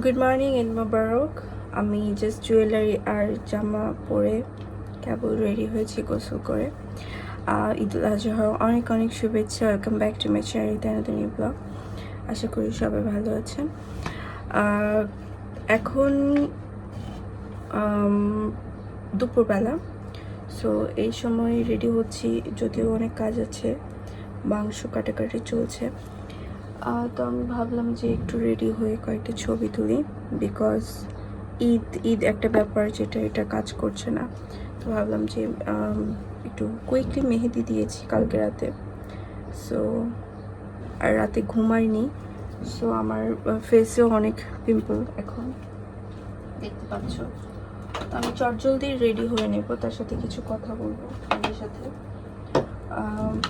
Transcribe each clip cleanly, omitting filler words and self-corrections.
Good morning and মোবারক। আমি just jewellery আর জামা পরে কেবল রেডি হয়েছি গোসল করে। ঈদ উল আজহার অনেক অনেক শুভেচ্ছা। Welcome back to my channel নতুন ব্লগ। আশা করি সবাই ভালো আছেন। এখন দুপুরবেলা, সো এই সময় রেডি হচ্ছি, যদিও অনেক কাজ আছে, মাংস কাটাকাটি চলছে। তো আমি ভাবলাম যে একটু রেডি হয়ে কয়েকটা ছবি তুলি, বিকজ ঈদ একটা ব্যাপার যেটা এটা কাজ করছে না। তো ভাবলাম যে একটু কুইকলি মেহেদি দিয়েছি কালকে রাতে, সো আর রাতে ঘুমাইনি, সো আমার ফেসেও অনেক পিম্পল এখন দেখতে পাচ্ছ। তো আমি চটজলদি রেডি হয়ে নেব, তার সাথে কিছু কথা বলবো আপনাদের সাথে,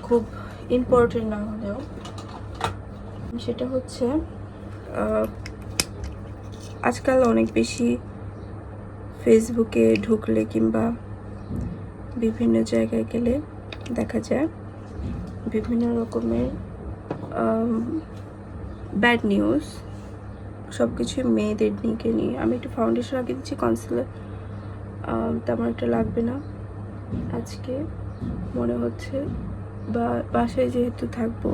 খুব ইম্পর্টেন্ট না হলেও। সেটা হচ্ছে আজকাল অনেক বেশি ফেসবুকে ঢুকলে কিংবা বিভিন্ন জায়গায় গেলে দেখা যায় বিভিন্ন রকমের ব্যাড নিউজ, সব কিছুই মেয়েদের দিকে নিয়ে। আমি একটু ফাউন্ডেশন আগে দিচ্ছি, কনসিলার তেমন একটা লাগবে না আজকে মনে হচ্ছে, বা বাসায় যেহেতু থাকবো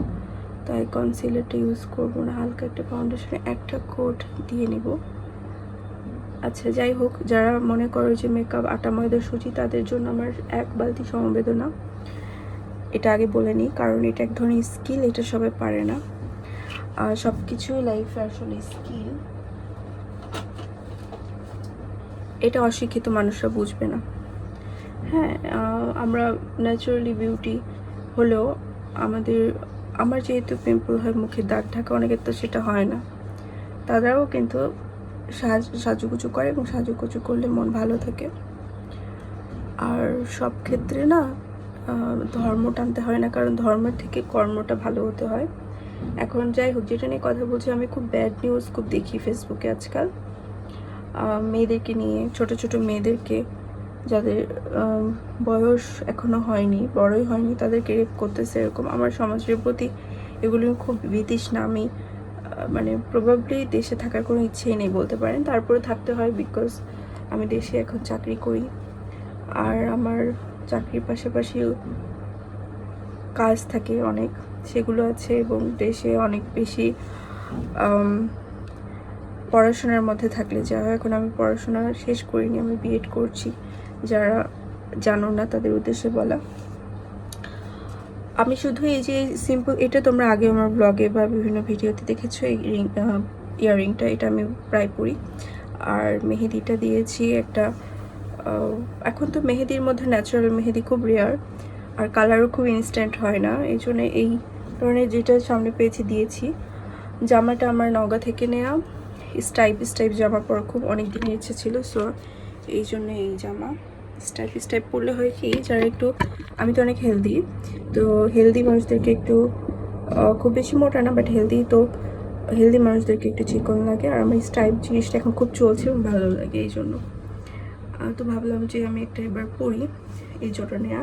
তাই কনসিলারটা ইউজ করবো না, হালকা একটা ফাউন্ডেশনে একটা কোট দিয়ে নিব। আচ্ছা, যাই হোক, যারা মনে করো যে মেকআপ আটা ময়দা সুজি, তাদের জন্য আমার এক বালতি সমবেদনা। এটা আগে বলে নিই, কারণ এটা এক ধরনের স্কিল, এটা সবাই পারে না। সব কিছুই লাইফে আসলে স্কিল, এটা অশিক্ষিত মানুষরা বুঝবে না। হ্যাঁ, আমরা ন্যাচারালি বিউটি হলেও আমার যেহেতু পিম্পল হয়, মুখের দাগ ঢাকা, অনেকের তো সেটা হয় না, তারাও কিন্তু সাজুগুজু করে, এবং সাজুগুজু করলে মন ভালো থাকে। আর সব ক্ষেত্রে না ধর্ম টানতে হয় না, কারণ ধর্মের থেকে কর্মটা ভালো হতে হয়। এখন যাই হোক, যেটা নিয়ে কথা বলছি, আমি খুব ব্যাড নিউজ খুব দেখি ফেসবুকে আজকাল, মেয়েদেরকে নিয়ে, ছোট ছোট মেয়েদেরকে, যাদের বয়স এখনো হয়নি, বড়ই হয়নি, তাদেরকে রেপ করতেছে। এরকম আমার সমাজের প্রতি এগুলো খুব বিতৃষ্ণা। আমি মানে প্রবাবলি দেশে থাকার কোনো ইচ্ছেই নেই বলতে পারেন, তারপরে থাকতে হয়, বিকজ আমি দেশে এখন চাকরি করি, আর আমার চাকরির পাশাপাশি কাজ থাকে অনেক, সেগুলো আছে, এবং দেশে অনেক বেশি পড়াশোনার মধ্যে থাকলে যা হয়। এখন আমি পড়াশোনা শেষ করিনি, আমি বিএড করছি, যারা জানো না তাদের উদ্দেশ্যে বলা। আমি শুধু এই যে সিম্পল, এটা তোমরা আগে আমার ব্লগে বা বিভিন্ন ভিডিওতে দেখেছো, এই ইয়াররিংটা, এটা আমি প্রায় পরি। আর মেহেদিটা দিয়েছি একটা, এখন তো মেহেদির মধ্যে ন্যাচারাল মেহেদি খুব রেয়ার, আর কালারও খুব ইনস্ট্যান্ট হয় না, এই জন্য এই ধরনের যেটা সামনে পেয়েছি দিয়েছি। জামাটা আমার নওগাঁ থেকে নেওয়া, স্টাইপ জামা পরা খুব অনেক দিনের ইচ্ছে ছিল, সো এই জন্য এই জামা স্টাইপ পরলে হয় কি, যারা একটু, আমি তো অনেক হেলদি, তো হেলদি মানুষদেরকে একটু, খুব বেশি মোটা না বাট হেলদি, তো হেলদি মানুষদেরকে একটু চিকন লাগে, আর আমার স্টাইপ জিনিসটা এখন খুব চলছে এবং ভালো লাগে, এই জন্য। তো ভাবলাম যে আমি একটা এবার পরি, এই জোটা নেওয়া।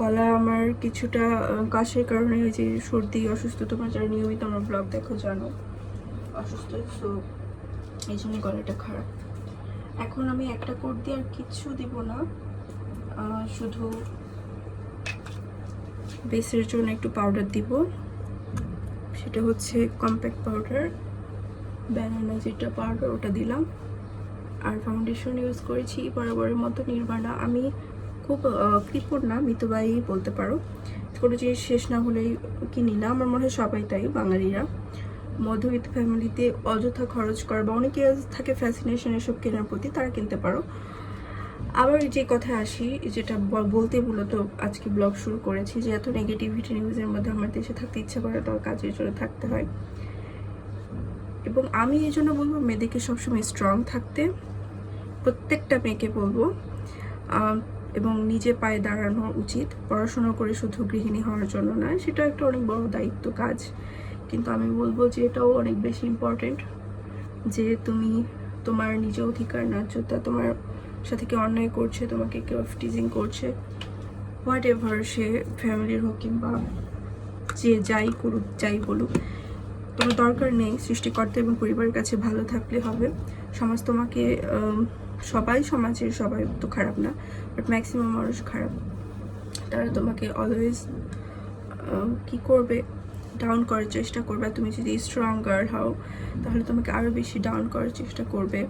গলা আমার কিছুটা কাশের কারণে, ওই যে সর্দি অসুস্থ, তোমার যারা নিয়মিত আমার ব্লগ দেখো জানো অসুস্থ, সো এই জন্য গলাটা খারাপ। এখন আমি একটা কোট দিয়ে আর কিচ্ছু দিব না, শুধু বেসের জন্য একটু পাউডার দিব, সেটা হচ্ছে কম্প্যাক্ট পাউডার, ব্যানানা যেটা পাউডার ওটা দিলাম। আর ফাউন্ডেশন ইউজ করেছি বরাবরের মতো নির্বাণা। আমি খুব কৃপণ না, মিতবাই বলতে পারো, কোনো জিনিস শেষ না হলেই কিনি না, আমার মনে হয় সবাই তাই, বাঙালিরা মধ্যবিত্ত ফ্যামিলিতে অযথা খরচ করা, বা অনেকে থাকে ফ্যাসিনেশন এসব কেনার প্রতি, তারা কিনতে পারো। আবার যে কথা আসি, যেটা বলতে মূলত আজকে ব্লগ শুরু করেছি, যে এত নেগেটিভিটি নিউজের মধ্যে আমার দেশে থাকতে ইচ্ছা করে, তো কাজের জন্য থাকতে হয়। এবং আমি এই জন্য বলবো মেয়েদেরকে সবসময় স্ট্রং থাকতে, প্রত্যেকটা মেয়েকে বলবো, এবং নিজে পায়ে দাঁড়ানো উচিত। পড়াশোনা করে শুধু গৃহিণী হওয়ার জন্য নয়, সেটা একটা অনেক বড় দায়িত্ব, কাজ, কিন্তু আমি বলবো যে এটাও অনেক বেশি ইম্পর্টেন্ট, যে তুমি তোমার নিজের অধিকার, ন্যায্যতা, তোমার সাথে কেউ অন্যায় করছে, তোমাকে কেউ টিজিং করছে, হোয়াট এভার, সে ফ্যামিলির হোক কিংবা যে যাই করুক, যাই বলুক, তোমার দরকার নেই। সৃষ্টিকর্তা এবং পরিবারের কাছে ভালো থাকলে হবে। সমাজ তোমাকে সমাজের সবাই তো খারাপ না, বাট ম্যাক্সিমাম মানুষ খারাপ। তারা তোমাকে অলওয়েজ কি করবে, ডাউন করার চেষ্টা করবে। তুমি যদি স্ট্রঙ্গার হও তাহলে তোমাকে আরও বেশি ডাউন করার চেষ্টা করবে।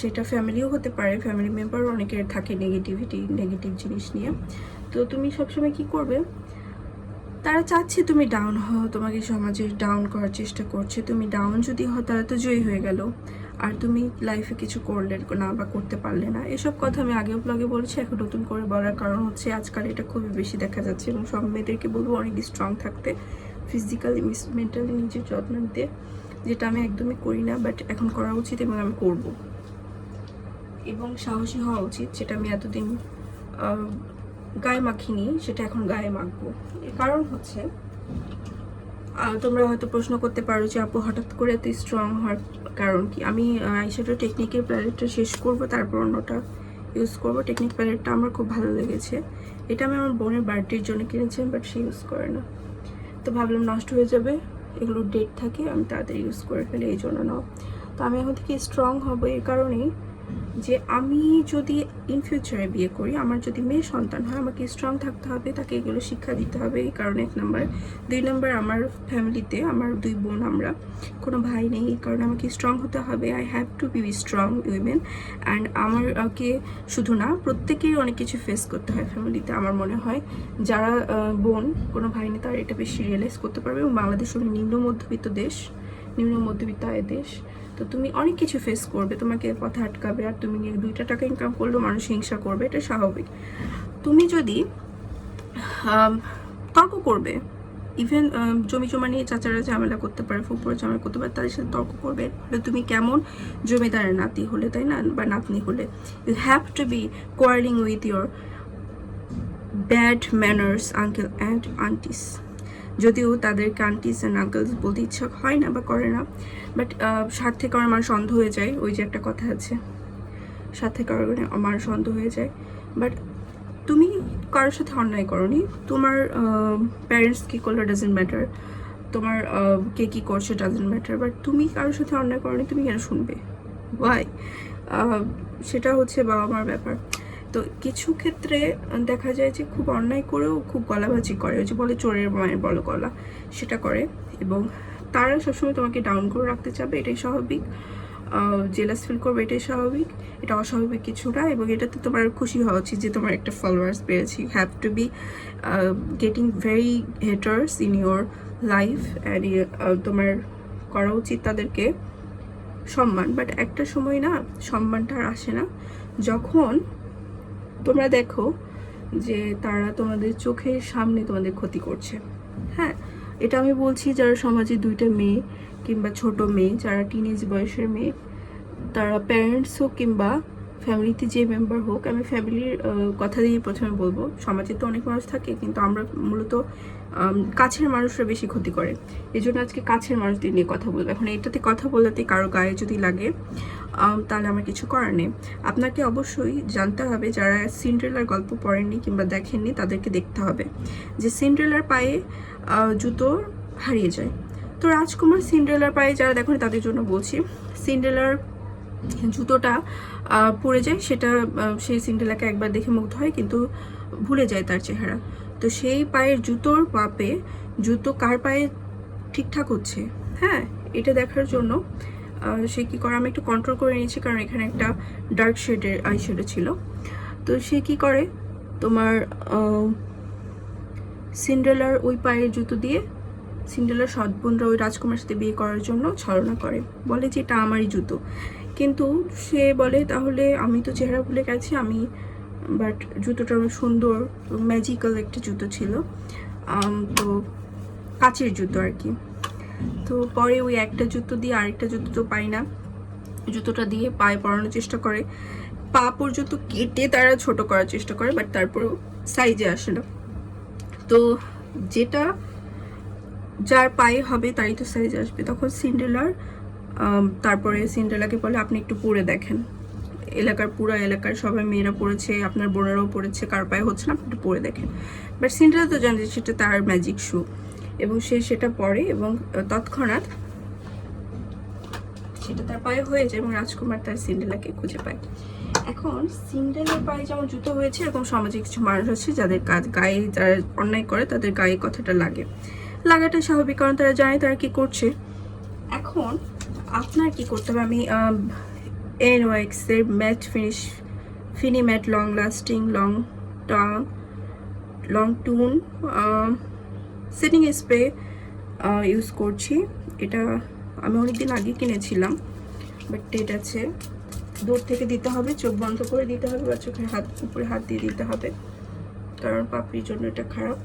সেটা ফ্যামিলিও হতে পারে, ফ্যামিলি মেম্বারও অনেকের থাকে নেগেটিভ জিনিস নিয়ে। তো তুমি সবসময় কি করবে, তারা চাচ্ছে তুমি ডাউন হও, তোমাকে সমাজে ডাউন করার চেষ্টা করছে। তুমি ডাউন যদি হও তারা তো জয়ী হয়ে গেল, আর তুমি লাইফে কিছু করলে না বা করতে পারলে না। এসব কথা আমি আগেও ব্লগে বলেছি, এখন নতুন করে বলার কারণ হচ্ছে আজকাল এটা খুবই বেশি দেখা যাচ্ছে। এবং সব মেয়েদেরকে বলবো অনেক স্ট্রং থাকতে, ফিজিক্যালি মেন্টালি নিজের যত্ন নিতে, যেটা আমি একদমই করি না, বাট এখন করা উচিত এবং আমি করব। এবং সাহসী হওয়া উচিত, যেটা আমি এতদিন গায়ে মাখিনি সেটা এখন গায়ে মাখবো। এর কারণ হচ্ছে তোমরা হয়তো প্রশ্ন করতে পারো যে আপু হঠাৎ করে এত স্ট্রং হওয়ার কারণ কি। আমি আইশ্যাডো টেকনিকের প্যালেটটা শেষ করব, তারপর অন্যটা ইউজ করব। টেকনিক প্যালেটটা আমার খুব ভালো লেগেছে। এটা আমি আমার বোনের বার্থডের জন্য কিনেছিলাম, বাট সে ইউজ করে না। তো ভাবলাম নষ্ট হয়ে যাবে, এগুলো ডেট থাকে, আমি তাড়াতাড়ি ইউজ করে ফেলি, এই জন্য নাও। তো আমি এখন থেকে স্ট্রং হব এর কারণেই যে আমি যদি ইন ফিউচারে বিয়ে করি, আমার যদি মেয়ে সন্তান হয়, আমাকে স্ট্রং থাকতে হবে, তাকে এগুলো শিক্ষা দিতে হবে। এই কারণে 1 নাম্বার। 2 নাম্বার, আমার ফ্যামিলিতে আমার 2 বোন, আমরা কোনো ভাই নেই, এই কারণে আমাকে স্ট্রং হতে হবে। I have to be strong women. And আমাকে শুধু না, প্রত্যেকেই অনেক কিছু ফেস করতে হয় ফ্যামিলিতে। আমার মনে হয় যারা বোন, কোনো ভাই নেই, তারা এটা বেশি রিয়েলাইজ করতে পারবে। এবং বাংলাদেশ হলো নিম্ন মধ্যবিত্ত আয়ের দেশ। তো তুমি অনেক কিছু ফেস করবে, তোমাকে পথে আটকাবে, আর তুমি 2টা টাকা ইনকাম করলেও মানুষ হিংসা করবে, এটা স্বাভাবিক। তুমি যদি তর্ক করবে, ইভেন জমি জমা নিয়ে চাচারা ঝামেলা করতে পারে, ফুপুরা ঝামেলা করতে পারে, তাদের সাথে তর্ক করবে, তাহলে তুমি কেমন জমিদারের নাতি হলে, তাই না, বা নাতনি হলে। You have to be quarrelling with your bad manners uncle and aunties. যদিও তাদেরকে আন্টিস অ্যান্ড আঙ্কেলস বলতে ইচ্ছা হয় না বা করে না, বাট স্বার্থে কারণে মানুষ অন্ধ হয়ে যায়। ওই যে একটা কথা আছে, স্বার্থে কারণে মানুষ অন্ধ হয়ে যায়। বাট তুমি কারোর সাথে অন্যায় করনি, তোমার প্যারেন্টস কী করলো ডাজেন্ট ম্যাটার, তোমার কে কী করছে ডাজেন্ট ম্যাটার, বাট তুমি কারোর সাথে অন্যায় করনি, তুমি কেন শুনবে? ওয়াই? সেটা হচ্ছে বাবা মার ব্যাপার। তো কিছু ক্ষেত্রে দেখা যায় যে খুব অন্যায় করেও খুব গলাবাজি করে, ওই যে বলে চোরের মায়ের বলো গলা, সেটা করে। এবং তারা সবসময় তোমাকে ডাউন করে রাখতে চাবে, এটাই স্বাভাবিক। জেলাস ফিল করবে, এটাই স্বাভাবিক, এটা অস্বাভাবিক কিছু না। এবং এটাতে তোমার খুশি হওয়া উচিত যে তোমার একটা ফলোয়ার্স পেয়েছি। You have to be getting very haters in your life, and তোমার করা উচিত তাদেরকে সম্মান। বাট একটা সময় না, সম্মানটা আর আসে না যখন তোমরা দেখো যে তারা তোমাদের চোখের সামনে তোমাদের ক্ষতি করছে। হ্যাঁ, এটা আমি বলছি যারা সমাজে 2টা মেয়ে কিংবা ছোট মেয়ে, যারা টিনেজ বয়সের মেয়ে, তারা প্যারেন্টস হোক কিংবা ফ্যামিলিতে যে মেম্বার হোক। আমি ফ্যামিলির কথা দিয়ে প্রথমে বলবো। সমাজে তো অনেক মানুষ থাকে, কিন্তু আমরা মূলত কাছের মানুষরা বেশি ক্ষতি করে, এই জন্য আজকে কাছের মানুষদের নিয়ে কথা বলবো। এখন এটাতে কথা বলতে কারো গায়ে যদি লাগে তাহলে আমার কিছু করার নেই। আপনাকে অবশ্যই জানতে হবে, যারা সিন্ড্রেলার গল্প পড়েননি কিংবা দেখেননি তাদেরকে দেখতে হবে যে সিন্ড্রেলার পায়ে জুতো হারিয়ে যায়। তো রাজকুমার সিন্ড্রেলার পায়ে যারা দেখেন তাদের জন্য বলছি, সিন্ড্রেলার জুতোটা পড়ে যায়, সেটা সেই সিন্ড্রেলাকে একবার দেখে মুগ্ধ হয়, কিন্তু ভুলে যায় তার চেহারা। তো সেই পায়ের জুতোর মাপে জুতো কার পায়ে ঠিকঠাক হচ্ছে, হ্যাঁ, এটা দেখার জন্য সে কী করে, আমি একটু কন্ট্রোল করে নিয়েছি কারণ এখানে একটা ডার্ক শেডের আই শেডো ছিল। তো সে কী করে, তোমার সিন্ড্রেলার ওই পায়ের জুতো দিয়ে সিন্ড্রেলার সৎ বোনরা ওই রাজকুমারের সাথে বিয়ে করার জন্য ছলনা করে, বলে যে এটা আমারই জুতো। কিন্তু সে বলে তাহলে আমি তো চেহারা ভুলে গেছি, আমি বাট জুতোটা অনেক সুন্দর, ম্যাজিক্যাল একটা জুতো ছিল, তো কাচের জুতো আর কি। তো পরে ওই একটা জুতো দিয়ে আরেকটা জুতো তো পাই না, জুতোটা দিয়ে পায়ে পরানোর চেষ্টা করে, পা পর্যন্ত কেটে তারা ছোট করার চেষ্টা করে, বাট তারপরেও সাইজে আসে না। তো যেটা যার পায়ে হবে তারই তো সাইজ আসবে। তখন সিন্ড্রেলার তারপরে সিন্ড্রেলাকে বলে আপনি একটু পরে দেখেন, পুরো এলাকার সবাই মেয়েরা পড়েছে, আপনার বোনেরাও পড়েছে, কার পায়ে হচ্ছে না, আপনি একটু পরে দেখেন। বাট সিন্ড্রেলা তো জানে যে সেটা তার ম্যাজিক শু, এবং সে সেটা পরে এবং তৎক্ষণাৎ সেটা তার পায়ে হয়ে যায় এবং রাজকুমার তার সিন্ড্রেলাকে খুঁজে পায়। এখন সিন্ড্রেলার পায়ে যেমন জুতো হয়েছে, এরকম সমাজে কিছু মানুষ আছে যাদের কাজ গায়ে, যারা অন্যায় করে তাদের গায়ে কথাটা লাগাটা স্বাভাবিক, কারণ তারা জানে তারা কি করছে। এখন আপনার কি করতে হবে, আমি NYX এর matte finish matte long lasting long টুন সেটিং স্প্রে ইউজ করছি। এটা আমি অনেকদিন আগে কিনেছিলাম, বাট ডেট আছে। দূর থেকে দিতে হবে, চোখ বন্ধ করে দিতে হবে বা চোখের উপরে হাত দিয়ে দিতে হবে, কারণ পাপড়ির জন্য এটা খারাপ,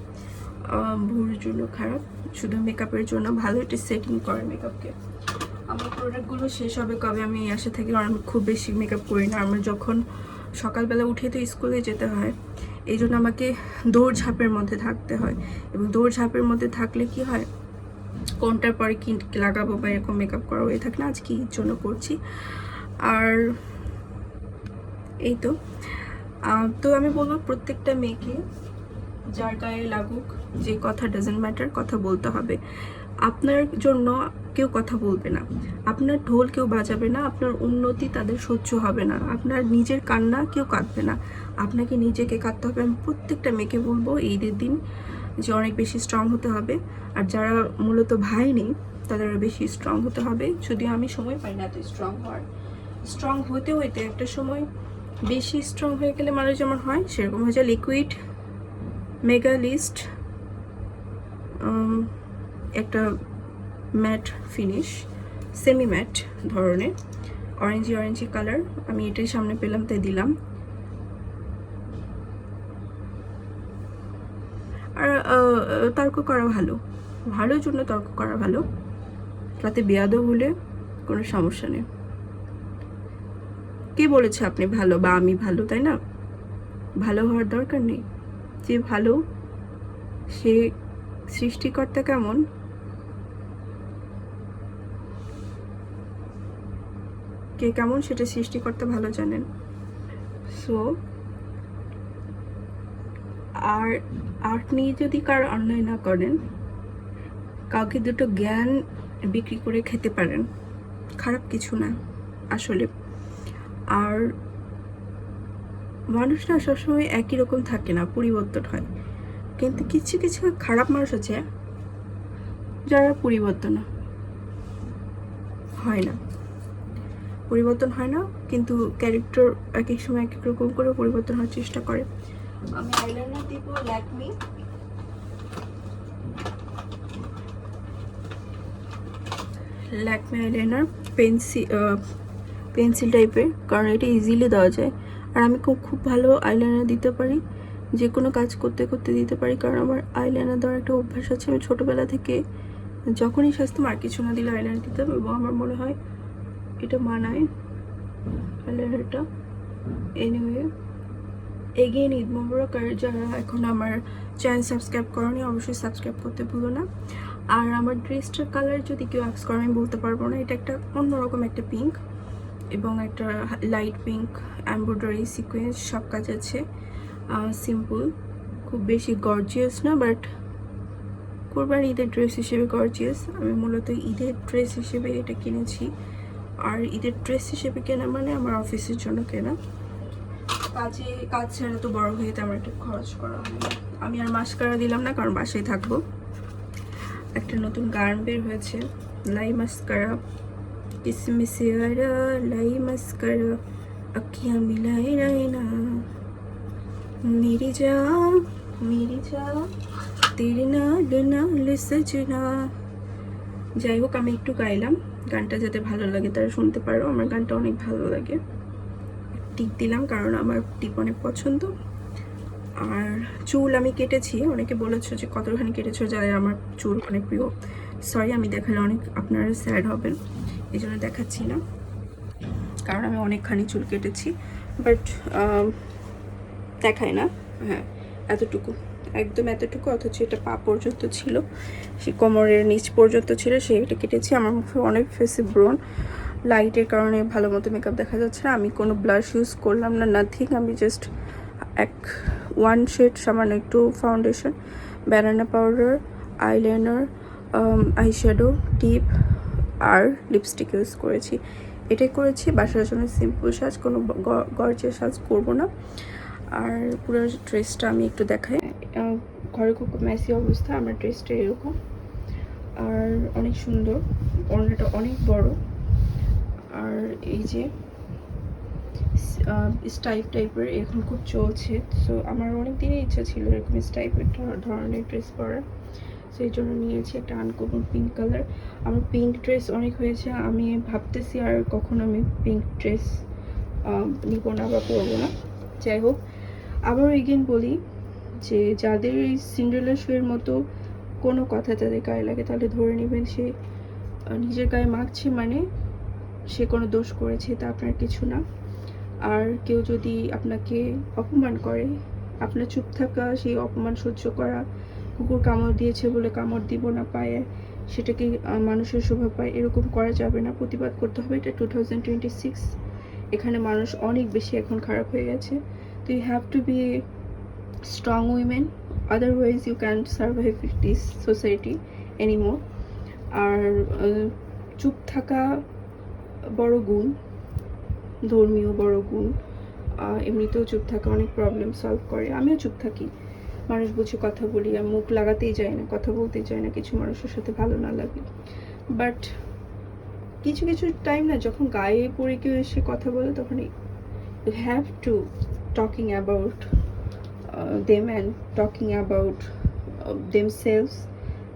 ভুঁড়ির জন্য খারাপ। শুধু মেকআপের জন্য ভালো, এটা সেটিং করে মেকআপকে। আমার প্রোডাক্টগুলো শেষ হবে কবে আমি আশা থাকি, কারণ আমি খুব বেশি মেকআপ করি না। আমার যখন সকালবেলা উঠে তো স্কুলে যেতে হয়, এই জন্য আমাকে দৌড়ঝাঁপের মধ্যে থাকতে হয়, এবং দৌড়ঝাঁপের মধ্যে থাকলে কি হয়, কোনটার পরে কি লাগাবো বা এরকম মেকআপ করা হয়ে থাকে না। আজকে এর জন্য করছি। আর এই তো আমি বলবো প্রত্যেকটা মেয়েকে যার গায়ে লাগুক, যে কথা ডাজেন্ট ম্যাটার, কথা বলতে হবে। আপনার জন্য কেউ কথা বলবে না, আপনার ঢোল কেউ বাজাবে না, আপনার উন্নতি তাদের সহ্য হবে না, আপনার নিজের কান্না কেউ কাঁদবে না, আপনাকে নিজেকে কাঁদতে হবে। আমি প্রত্যেকটা মেয়েকে বলবো ঈদের দিন যে অনেক বেশি স্ট্রং হতে হবে। আর যারা মূলত ভাই নেই তাদের বেশি স্ট্রং হতে হবে। যদিও আমি সময় পাই না এত স্ট্রং হতে একটা সময় বেশি স্ট্রং হয়ে গেলে মানুষ যেমন হয় সেরকম হয়ে যায়। লিকুইড মেগা লিস্ট একটা ম্যাট ফিনিশ, সেমি ম্যাট ধরনের, অরেঞ্জি কালার। আমি এটাই সামনে পেলাম তাই দিলাম। আর তর্ক করা ভালোর জন্য তর্ক করা ভালো, তাতে বেয়াদব হলে কোনো সমস্যা নেই। কে বলেছে আপনি ভালো বা আমি ভালো, তাই না? ভালো হওয়ার দরকার নেই। যে ভালো সে সৃষ্টিকর্তা কেমন কে কেমন সেটা সৃষ্টিকর্তা ভালো জানেন। সো আর আর্ট নিয়ে যদি কার অন্যায় না করেন, কাউকে দুটো জ্ঞান বিক্রি করে খেতে পারেন, খারাপ কিছু না আসলে। আর মানুষরা সবসময় একই রকম থাকে না, পরিবর্তন হয়। কিন্তু কিছু কিছু খারাপ মানুষ আছে যারা পরিবর্তন হয় না, কিন্তু ক্যারেক্টার এক এক সময় এক এক রকম করে পরিবর্তন হওয়ার চেষ্টা করে। আমি আইলাইনার দিব ল্যাকমি, আইলাইনার পেন্সিল টাইপের, কারণ এটা ইজিলি দেওয়া যায়। আর আমি খুব ভালো আইলাইনার দিতে পারি, যে কোনো কাজ করতে করতে দিতে পারি, কারণ আমার আইলাইনার দেওয়ার একটা অভ্যাস আছে। আমি ছোটোবেলা থেকে যখনই স্বাস্থ্য আর কিছু না দিলে আইলাইনার দিতাম, এবং আমার মনে হয় এটা মানায় আইলাইনারটা। এনিওয়ে, এগেইন ঈদ মোবারক। আর যারা এখন আমার চ্যানেল সাবস্ক্রাইব করনি অবশ্যই সাবস্ক্রাইব করতে ভুলো না। আর আমার ড্রেসটার কালার যদি কেউ আস্ক করে আমি বলতে পারবো না, এটা একটা অন্যরকম একটা পিঙ্ক এবং একটা লাইট পিঙ্ক, এমব্রয়ডারি সিকোয়েন্স সব কাজ আছে। সিম্পল, খুব বেশি গর্জিয়াস না, বাট কোরবানি ঈদের ড্রেস হিসেবে গর্জিয়াস। আমি মূলত ঈদের ড্রেস হিসেবে এটা কিনেছি। আর ঈদের ড্রেস হিসেবে কেনা মানে আমার অফিসের জন্য কেনা, কাজ ছাড়া তো বড় হয়ে তেমন একটা খরচ করা হয় না। আমি আর মাস্কারা দিলাম না, কারণ বাসায় থাকবো। একটা নতুন গান বের হয়েছে, লাই মাস্কারা, কিসমিসিয়ারা লাই মাস্কারা, আঁখিয়াঁ মিলাই রায়না, মেরি জান তেরে নাল সজনা। যাই হোক, আমি একটু গাইলাম, গানটা যাতে ভালো লাগে তারা শুনতে পারো। আমার গানটা অনেক ভালো লাগে, টিপ দিলাম কারণ আমার টিপ অনেক পছন্দ। আর চুল আমি কেটেছি, অনেকে বলেছো যে কতখানি কেটেছো, যাদের আমার চুল অনেক প্রিয়। সরি, আমি দেখালে অনেক আপনারা স্যাড হবেন, এই জন্য দেখাচ্ছি না, কারণ আমি অনেকখানি চুল কেটেছি। বাট দেখায় না, হ্যাঁ এতটুকু, একদম এতটুকু, অথচ এটা পা পর্যন্ত ছিল, সে কোমরের নিচ পর্যন্ত ছিল, সেটা কেটেছি। আমার মুখে অনেক ফেসে ব্রণ, লাইটের কারণে ভালো মতো মেকআপ দেখা যাচ্ছে না। আমি কোনো ব্লাশ ইউজ করলাম না, নাথিং। আমি জাস্ট ওয়ান শেড সামান্য একটু foundation, banana powder eyeliner, eyeshadow, টিপ আর লিপস্টিক ইউজ করেছি। এটাই করেছি বাসার জন্য সিম্পল সাজ, কোনো গর্জিয়াস সাজ করব না। আর পুরো ড্রেসটা আমি একটু দেখাই। ঘরে খুব মেসি অবস্থা, আমার ড্রেসটা এরকম আর অনেক সুন্দর, ওড়নাটা অনেক বড়। আর এই যে স্টাইপ টাইপের এখন খুব চলছে, সো আমার অনেক দিনের ইচ্ছা ছিল এরকম স্টাইপের ধরনের ড্রেস পরার, সেই জন্য নিয়েছি একটা আনকমন পিঙ্ক কালার। আমার পিঙ্ক ড্রেস অনেক হয়েছে, আমি ভাবতেছি আর কখনো আমি পিঙ্ক ড্রেস নিব না বা পরবো না। যাই হোক, আবার এগেন বলি যে যাদের এই সিন্ডারেলা শোয়ের মতো কোনো কথা তাদের গায়ে লাগে, তাহলে ধরে নেবেন সে নিজের গায়ে মাখছে মানে সে কোনো দোষ করেছে, তা আপনার কিছু না। আর কেউ যদি আপনাকে অপমান করে, আপনার চুপ থাকা, সেই অপমান সহ্য করা, কুকুর কামড় দিয়েছে বলে কামড় দিব না পায়ে, সেটাকে মানুষের শোভা পায়, এরকম করা যাবে না, প্রতিবাদ করতে হবে। এটা 2026, এখানে মানুষ অনেক বেশি এখন খারাপ হয়ে গেছে। তো you have to be strong women, otherwise you can't survive this society anymore. আর চুপ থাকা বড় গুণ, ধর্মীয় বড় গুণ। এমনিতেও চুপ থাকা অনেক প্রবলেম সলভ করে। আমিও চুপ থাকি, মানুষ বুঝে কথা বলি, আমি মুখ লাগাতেই যাই না, কথা বলতেই চাই না কিছু মানুষের সাথে ভালো না লাগলে। বাট কিছু কিছু টাইম না, যখন গায়ে পড়ে কেউ এসে কথা বলে, তখন you have to talking about them and talking about themselves,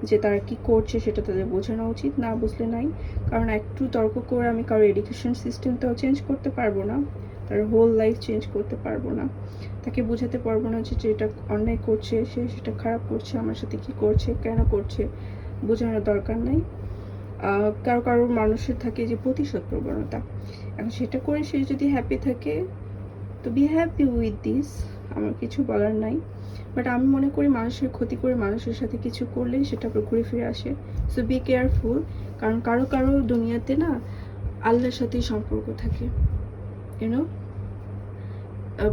যে তারা কি করছে সেটা তাদের বোঝানো উচিত, না বুঝলে নাই। কারণ একটু তর্ক করে আমি কারো এডুকেশন সিস্টেমটাও চেঞ্জ করতে পারবো না, তার হোল লাইফ চেঞ্জ করতে পারবো না, তাকে বোঝাতে পারবো না যে এটা অন্যায় করছে, সে সেটা খারাপ করছে, আমার সাথে কি করছে, কেন করছে, বোঝানোর দরকার নাই। কারো কারো মানুষের থাকে যে প্রতিশোধ প্রবণতা, এখন সেটা করে সে যদি হ্যাপি থাকে তো বি হ্যাপি উইথ দিস, আমার কিছু বলার নাই। বাট আমি মনে করি মানুষের ক্ষতি করে মানুষের সাথে কিছু করলে সেটা আবার ঘুরে ফিরে আসে। সো বি কেয়ারফুল, কারণ কারো কারো দুনিয়াতে না আল্লাহর সাথেই সম্পর্ক থাকে, ইউনো,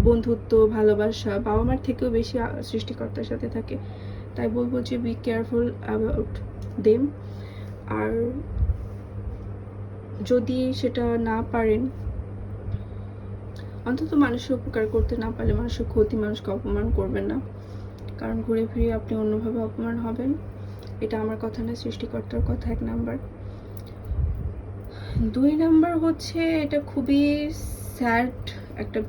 বন্ধুত্ব, ভালোবাসা, বাবা মার থেকেও বেশি সৃষ্টিকর্তার সাথে থাকে। তাই বলবো যে বি কেয়ারফুল অ্যাবাউট দেম। আর যদি সেটা না পারেন, অন্তত মানুষের উপকার করতে না পারলে মানুষের ক্ষতি, মানুষকে অপমান করবেন না, কারণ ঘুরে ফিরে আপনি অন্যভাবে অপমান হবেন। এটা আমার কথা না, সৃষ্টিকর্তার কথা, 1 নাম্বার। 2 নাম্বার হচ্ছে, এটা খুবই স্যাড একটা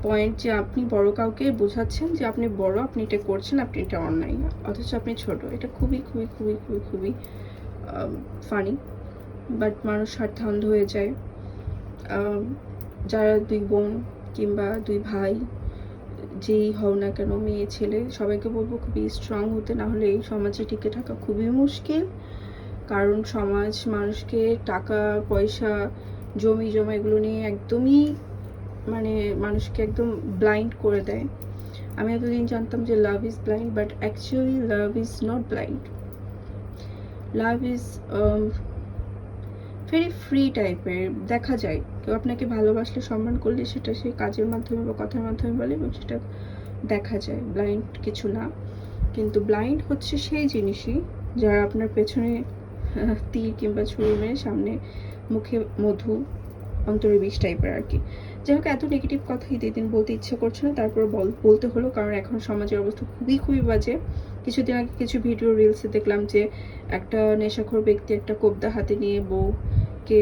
পয়েন্ট যে আপনি বড় কাউকে বোঝাচ্ছেন যে আপনি বড়, আপনি এটা করছেন, আপনি এটা অন্যায়, অথচ আপনি ছোট। এটা খুবই খুবই খুবই খুবই খুবই ফানি, বাট মানুষ স্বার্থে অন্ধ হয়ে যায়। যারা 2 বোন কিংবা 2 ভাই যেই হও না কেন, মেয়ে ছেলে, সবাইকে বলবো খুবই স্ট্রং হতে, না হলে এই সমাজে টিকে থাকা খুবই মুশকিল। কারণ সমাজ মানুষকে টাকা পয়সা, জমি জমা এগুলো নিয়ে একদমই মানে মানুষকে একদম ব্লাইন্ড করে দেয়। আমি এতদিন জানতাম যে love is blind, but actually love is not blind. Love is very free টাইপের। দেখা যায় কেউ আপনাকে ভালোবাসলে, সম্মান করলে, সেটা সে কাজের মাধ্যমে বা কথার মাধ্যমে বলে, এবং সেটা দেখা যায়, ব্লাইন্ড কিছু না। কিন্তু ব্লাইন্ড হচ্ছে সেই জিনিসই যারা আপনার পেছনে তীর কিংবা ছুরি মেরে সামনে মুখে মধু, অন্তরে বিষ টাইপের আর কি। যাই হোক, এত নেগেটিভ কথাই দিন বলতে ইচ্ছা করছে না, তারপর বলতে হলো, কারণ এখন সমাজের অবস্থা খুবই খুবই বাজে। কিছুদিন আগে কিছু ভিডিও রিলসে দেখলাম যে একটা নেশাখোর ব্যক্তি একটা কোবদা হাতে নিয়ে বউকে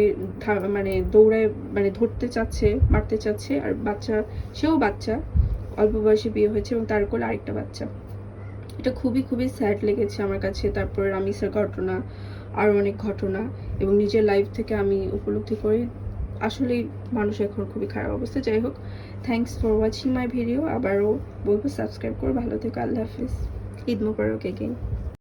মানে দৌড়ায়, মানে ধরতে চাচ্ছে, মারতে চাচ্ছে, আর সেও বাচ্চা, অল্প বয়সে বিয়ে হয়েছে এবং তার কোলে আরেকটা বাচ্চা। এটা খুবই খুবই স্যাড লেগেছে আমার কাছে। তারপর রামিসার ঘটনা, আরও অনেক ঘটনা, এবং নিজের লাইফ থেকে আমি উপলব্ধি করি আসলেই মানুষ এখন খুবই খারাপ অবস্থা। যাই হোক, thanks for watching my video. আবারও বলবো সাবস্ক্রাইব করে ভালো থেকো। আল্লাহ হাফিজ। ঈদ মোবারক এগেইন।